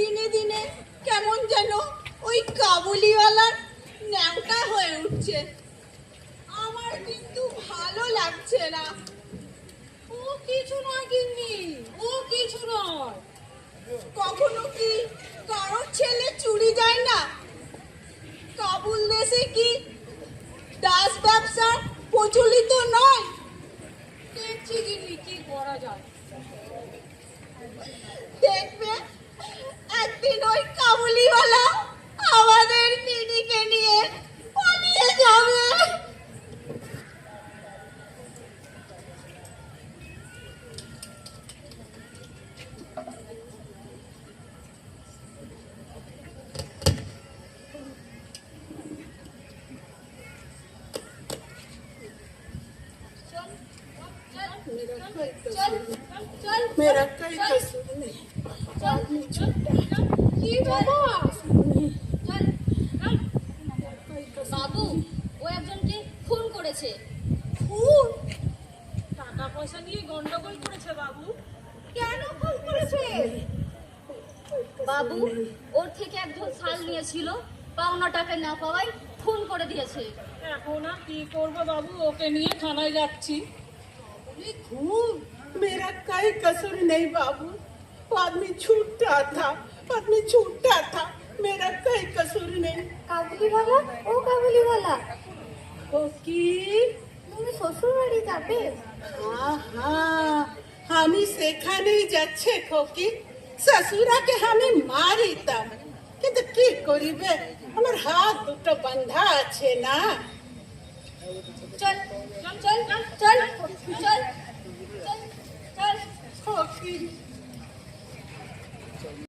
দিনে দিনে কেমন যেন ওই কাবুলিওয়ালার ন্যাংটা হয়ে উঠছে। আমার কিন্তু ভালো লাগছে না। ও কিছু নয় গিন্নি, ও কিছু নয়। কখনো কি কারোর ছেলে চুরি যায় না? কাবুল দেশে কি দাস ব্যবসা প্রচলিত নয়? দেখছি গিন্নি কি করা যায়। দেখবে একদিন ওই কাবুলিওয়ালা আমাদের মিনিকে নিয়ে পালিয়ে যাবে। मेरा कोई कसूर नहीं। आदमी छोटा কি বাবা? বাবু ও একজনকে খুন করেছে। খুন? টাকা পয়সা নিয়ে গন্ডগোল করেছে বাবু। কেন খুন করেছে? বাবু ওর থেকে একজন শাল নিয়েছিল, পাওনা টাকা না পাওয়াই খুন করে দিয়েছে। এখন আর কি করবো বাবু, ওকে নিয়ে থানায় যাচ্ছি। खून मेरा कोई कसूर नहीं बाबू। वो आदमी छूटा था, आदमी छूटा था, मेरा कोई कसूर नहीं। কাবুলিওয়ালা, ও কাবুলিওয়ালা, ओ की তুমি শ্বশুর বাড়ি যাবে? हाँ हाँ আমি সেখানেই যাচ্ছে খোকি। শ্বশুরাকে আমি মারিতাম, কিন্তু কি করিবে, আমার হাত দুটো বাঁধা আছে না। চল চল চল চল চল চল। খোকি